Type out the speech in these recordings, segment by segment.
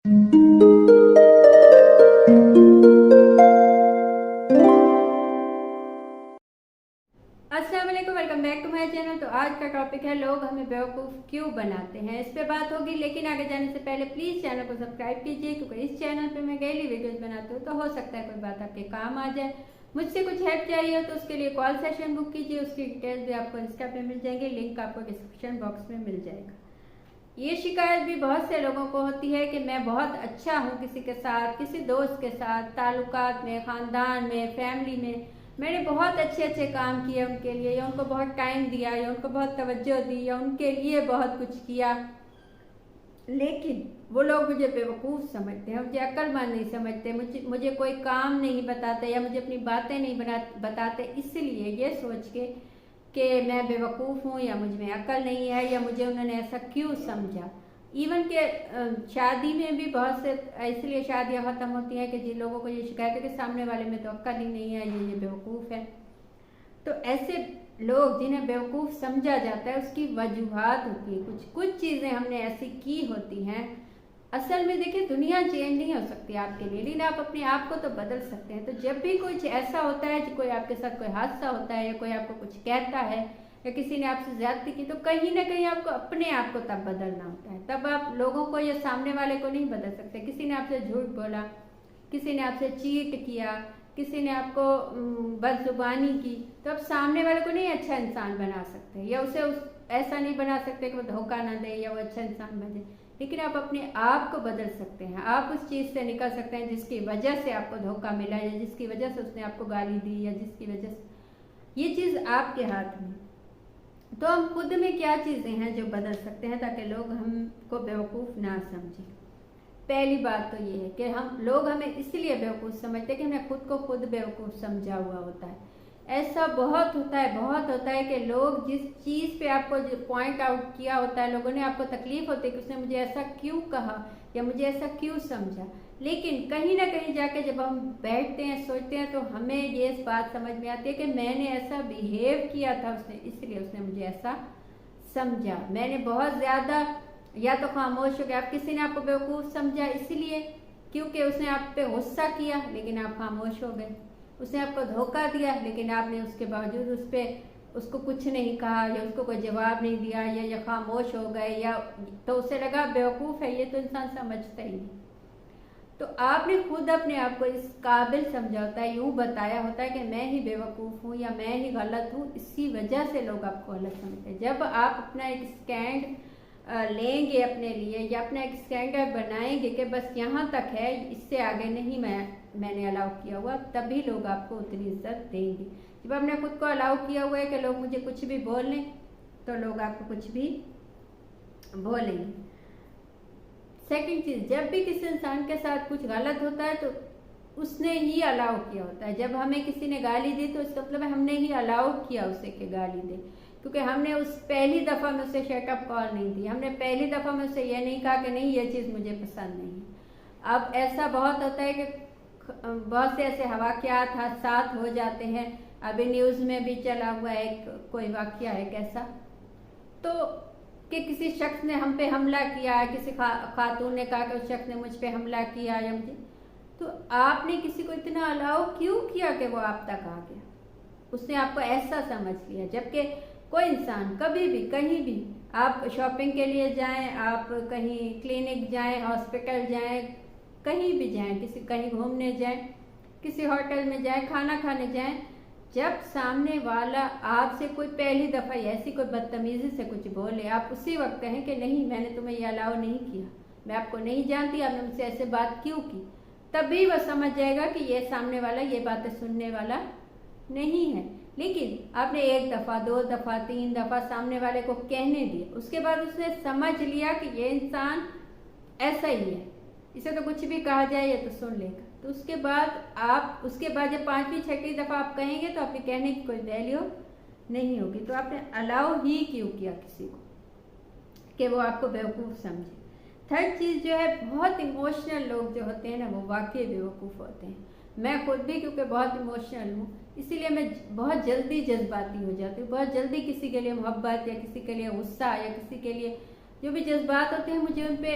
अस्सलाम वालेकुम, welcome back to my channel. तो आज का टॉपिक है लोग हमें बेवकूफ़ क्यों बनाते हैं। इस पे बात होगी, लेकिन आगे जाने से पहले प्लीज़ चैनल को सब्सक्राइब कीजिए, क्योंकि इस चैनल पे मैं डेली वीडियोस बनाती हूँ। तो हो सकता है कोई बात आपके काम आ जाए। मुझसे कुछ हेल्प चाहिए हो तो उसके लिए कॉल सेशन बुक कीजिए। उसकी डिटेल्स भी आपको इंस्टा पे मिल जाएंगे, लिंक आपको डिस्क्रिप्शन बॉक्स में मिल जाएगा। ये शिकायत भी बहुत से लोगों को होती है कि मैं बहुत अच्छा हूँ किसी के साथ, किसी दोस्त के साथ, ताल्लुकात में, ख़ानदान में, फैमिली में मैंने बहुत अच्छे अच्छे काम किए उनके लिए, या उनको बहुत टाइम दिया, या उनको बहुत तवज्जो दी, या उनके लिए बहुत कुछ किया, लेकिन वो लोग मुझे बेवकूफ़ समझते हैं, मुझे अक्लमंद नहीं समझते, मुझे कोई काम नहीं बताते, या मुझे अपनी बातें नहीं बताते, इसलिए ये सोच के कि मैं बेवकूफ़ हूँ, या मुझ में अक्ल नहीं है, या मुझे उन्होंने ऐसा क्यों समझा। इवन के शादी में भी बहुत से इसलिए शादियाँ ख़त्म होती हैं कि जिन लोगों को ये शिकायत है कि सामने वाले में तो अक्ल ही नहीं है, ये बेवकूफ़ है। तो ऐसे लोग जिन्हें बेवकूफ़ समझा जाता है उसकी वजूहात होती है, कुछ चीज़ें हमने ऐसी की होती हैं। असल में देखिए, दुनिया चेंज नहीं हो सकती आपके लिए, लेकिन आप अपने आप को तो बदल सकते हैं। तो जब भी कुछ ऐसा होता है, कोई आपके साथ कोई हादसा होता है, या कोई आपको कुछ कहता है, या किसी ने आपसे ज्यादती की, तो कहीं ना कहीं आपको अपने आप को तब बदलना होता है। तब आप लोगों को या सामने वाले को नहीं बदल सकते। किसी ने आपसे झूठ बोला, किसी ने आपसे चीट किया, किसी ने आपको बदजुबानी की, तो आप सामने वाले को नहीं अच्छा इंसान बना सकते, या उसे ऐसा नहीं बना सकते कि वो धोखा ना दे या वो अच्छा इंसान बने। लेकिन आप अपने आप को बदल सकते हैं। आप उस चीज़ से निकल सकते हैं जिसकी वजह से आपको धोखा मिला, या जिसकी वजह से उसने आपको गाली दी, या जिसकी वजह से ये चीज़ आपके हाथ में। तो हम खुद में क्या चीज़ें हैं जो बदल सकते हैं ताकि लोग हमको बेवकूफ़ ना समझें। पहली बात तो ये है कि लोग हमें इसलिए बेवकूफ़ समझते हैं कि हमने खुद को खुद बेवकूफ़ समझा हुआ होता है। ऐसा बहुत होता है कि लोग जिस चीज़ पे आपको जो पॉइंट आउट किया होता है, लोगों ने आपको तकलीफ होती है कि उसने मुझे ऐसा क्यों कहा, या मुझे ऐसा क्यों समझा, लेकिन कहीं ना कहीं जाके जब हम बैठते हैं, सोचते हैं, तो हमें ये इस बात समझ में आती है कि मैंने ऐसा बिहेव किया था उसने, इसलिए उसने मुझे ऐसा समझा। मैंने बहुत ज़्यादा या तो खामोश हो गया, आप किसी ने आपको बेवकूफ़ समझा इसलिए क्योंकि उसने आप पे गुस्सा किया, लेकिन आप खामोश हो गए। उसने आपको धोखा दिया, लेकिन आपने उसके बावजूद उसको कुछ नहीं कहा, या उसको कोई जवाब नहीं दिया, या खामोश हो गए, या तो उसे लगा बेवकूफ़ है, ये तो इंसान समझता ही नहीं। तो आपने खुद अपने आप को इस काबिल समझा होता है, यूँ बताया होता है कि मैं ही बेवकूफ़ हूँ, या मैं ही गलत हूँ, इसी वजह से लोग आपको गलत समझते हैं। जब आप अपना एक स्टैंड लेंगे अपने लिए, या अपना एक स्टैंडर्ड बनाएंगे कि बस यहाँ तक है, इससे आगे नहीं मैंने अलाउ किया हुआ, तभी लोग आपको उतनी इज्जत देंगे। जब आपने खुद को अलाउ किया हुआ है कि लोग मुझे कुछ भी बोल लें, तो लोग आपको कुछ भी बोलेंगे। सेकंड चीज़, जब भी किसी इंसान के साथ कुछ गलत होता है तो उसने ही अलाउ किया होता है। जब हमें किसी ने गाली दी तो इसका मतलब है हमने ही अलाउ किया उसे कि गाली दे, क्योंकि हमने उस पहली दफ़ा में उसे शटअप कॉल नहीं दी, हमने पहली दफ़ा में उसे ये नहीं कहा कि नहीं ये चीज़ मुझे पसंद नहीं है। अब ऐसा बहुत होता है कि बहुत से ऐसे वाक़यात हादसात हो जाते हैं। अभी न्यूज़ में भी चला हुआ है कोई वाक़या है कैसा, तो कि किसी शख्स ने हम पे हमला किया है, किसी खातून ने कहा कि उस शख्स ने मुझ पे हमला किया, या मुझे, तो आपने किसी को इतना अलाउ क्यों किया कि वो आप तक आ गया, उसने आपको ऐसा समझ लिया। जबकि कोई इंसान कभी भी कहीं भी, आप शॉपिंग के लिए जाएं, आप कहीं क्लिनिक जाएं, हॉस्पिटल जाएं, कहीं भी जाएं, कहीं घूमने जाएं, किसी होटल में जाएं, खाना खाने जाएं, जब सामने वाला आपसे कोई पहली दफ़ा ऐसी कोई बदतमीज़ी से कुछ बोले, आप उसी वक्त कहें कि नहीं मैंने तुम्हें ये अलाउ नहीं किया, मैं आपको नहीं जानती, आपने मुझसे ऐसे बात क्यों की, तभी वह समझ जाएगा कि ये सामने वाला ये बातें सुनने वाला नहीं है। लेकिन आपने एक दफ़ा, दो दफ़ा, तीन दफ़ा सामने वाले को कहने दिए, उसके बाद उसने समझ लिया कि ये इंसान ऐसा ही है, इसे तो कुछ भी कहा जाए ये तो सुन लेगा, तो उसके बाद जब पांचवी छठी दफ़ा आप कहेंगे तो आपके कहने की कोई वैल्यू नहीं होगी। तो आपने अलाउ ही क्यों किया किसी को कि वो आपको बेवकूफ़ समझे। थर्ड चीज़ जो है, बहुत इमोशनल लोग जो होते हैं ना, वो वाकई बेवकूफ़ होते हैं। मैं खुद भी क्योंकि बहुत इमोशनल हूँ, इसीलिए मैं बहुत जल्दी जज्बाती हो जाती हूँ। बहुत जल्दी किसी के लिए मोहब्बत, या किसी के लिए गुस्सा, या किसी के लिए जो भी जज्बात होते हैं मुझे उन पे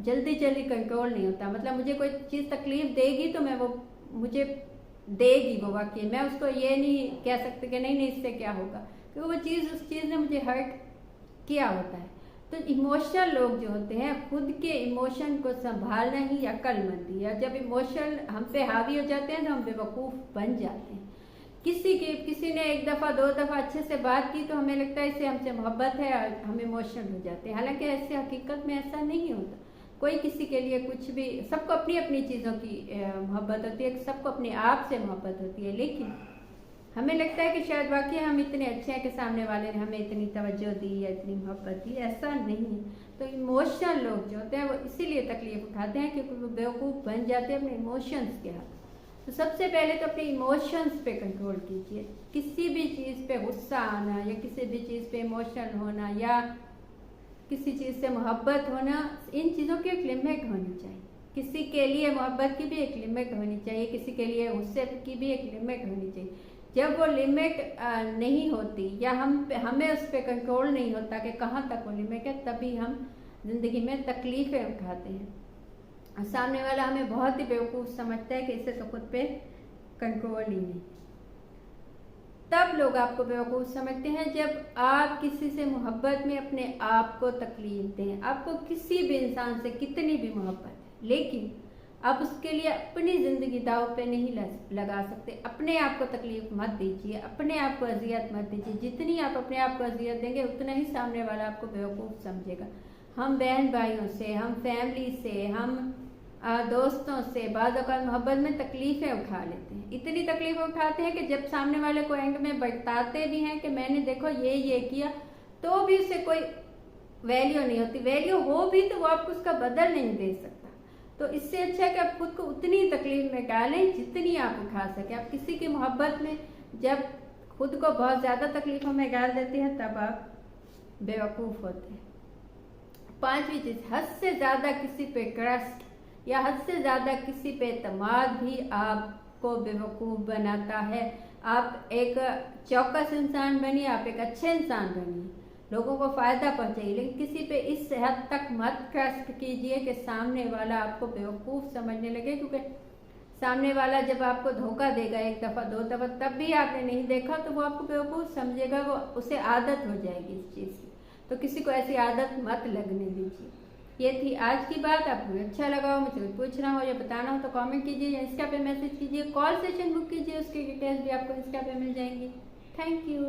जल्दी जल्दी कंट्रोल नहीं होता। मतलब मुझे कोई चीज़ तकलीफ देगी तो मैं वो मुझे देगी वो वाकई, मैं उसको ये नहीं कह सकती कि नहीं नहीं इससे क्या होगा, क्योंकि वो चीज़ उस चीज़ ने मुझे हर्ट किया होता है। तो इमोशनल लोग जो होते हैं खुद के इमोशन को संभालना ही अक्लमंदी है। जब इमोशन हम पे हावी हो जाते हैं तो हम बेवकूफ़ बन जाते हैं। किसी ने एक दफ़ा दो दफ़ा अच्छे से बात की तो हमें लगता है इससे हमसे मोहब्बत है और हम इमोशनल हो जाते हैं, हालांकि ऐसे हकीकत में ऐसा नहीं होता। कोई किसी के लिए कुछ भी, सबको अपनी अपनी चीज़ों की मोहब्बत होती है, सबको अपने आप से मोहब्बत होती है, लेकिन हमें लगता है कि शायद वाकई हम इतने अच्छे हैं कि सामने वाले ने हमें इतनी तवज्जो दी या इतनी मोहब्बत दी, ऐसा नहीं है। तो इमोशनल लोग जो होते हैं वो इसीलिए तकलीफ उठाते हैं क्योंकि वो बेवकूफ़ बन जाते हैं अपने इमोशंस के हाथ। तो सबसे पहले तो अपने इमोशंस पे कंट्रोल कीजिए। किसी भी चीज़ पे गुस्सा आना या किसी भी चीज़ पे इमोशनल होना या किसी चीज़ से मोहब्बत होना, इन चीज़ों की एक लिमिट होनी चाहिए। किसी के लिए मोहब्बत की भी एक लिमिट होनी चाहिए, किसी के लिए गुस्से की भी एक लिमिट होनी चाहिए। जब वो लिमिट नहीं होती या हमें उस पर कंट्रोल नहीं होता कि कहाँ तक वो लिमिट है, तभी हम ज़िंदगी में तकलीफ़ें उठाते हैं। सामने वाला हमें बहुत ही बेवकूफ़ समझता है कि इसे तो खुद पे कंट्रोल ही नहीं। तब लोग आपको बेवकूफ़ समझते हैं जब आप किसी से मोहब्बत में अपने आप को तकलीफ दें। आपको किसी भी इंसान से कितनी भी मोहब्बत है, लेकिन आप उसके लिए अपनी ज़िंदगी दाव पे नहीं लगा सकते। अपने आप को तकलीफ मत दीजिए, अपने आप को अजियत मत दीजिए। जितनी आप अपने आप को अजियत देंगे उतना ही सामने वाला आपको बेवकूफ़ समझेगा। हम बहन भाइयों से, हम फैमिली से, हम दोस्तों से बाद औक़ात मोहब्बत में तकलीफ़ें उठा लेते हैं। इतनी तकलीफ़ें उठाते हैं कि जब सामने वाले को एंड में बताते भी हैं कि मैंने देखो ये किया, तो भी उसे कोई वैल्यू नहीं होती। वैल्यू हो भी तो वो आपको उसका बदल नहीं दे सकता। तो इससे अच्छा है कि आप खुद को उतनी तकलीफ में डालें जितनी आप उठा सकें। आप किसी की मोहब्बत में जब खुद को बहुत ज़्यादा तकलीफ़ों में डाल देते हैं तब आप बेवकूफ़ होते हैं। 5वीं चीज़, हद से ज़्यादा किसी पे ट्रस्ट या हद से ज़्यादा किसी पे एतमाद भी आपको बेवकूफ़ बनाता है। आप एक चौकस इंसान बनिए, आप एक अच्छे इंसान बनिए, लोगों को फ़ायदा पहुंचाइए, लेकिन किसी पे इस हद तक मत ट्रस्ट कीजिए कि सामने वाला आपको बेवकूफ़ समझने लगे। क्योंकि सामने वाला जब आपको धोखा देगा एक दफ़ा दो दफ़ा, तब भी आपने नहीं देखा तो वो आपको बेवकूफ़ समझेगा, वो उसे आदत हो जाएगी इस चीज़ की। तो किसी को ऐसी आदत मत लगने दीजिए। ये थी आज की बात। आपको अच्छा लगा हो, मुझे कुछ पूछना हो या बताना हो तो कमेंट कीजिए या इंस्टा पे मैसेज कीजिए। कॉल सेशन बुक कीजिए, उसकी डिटेल्स भी आपको इंस्टा पे मिल जाएंगी। Thank you.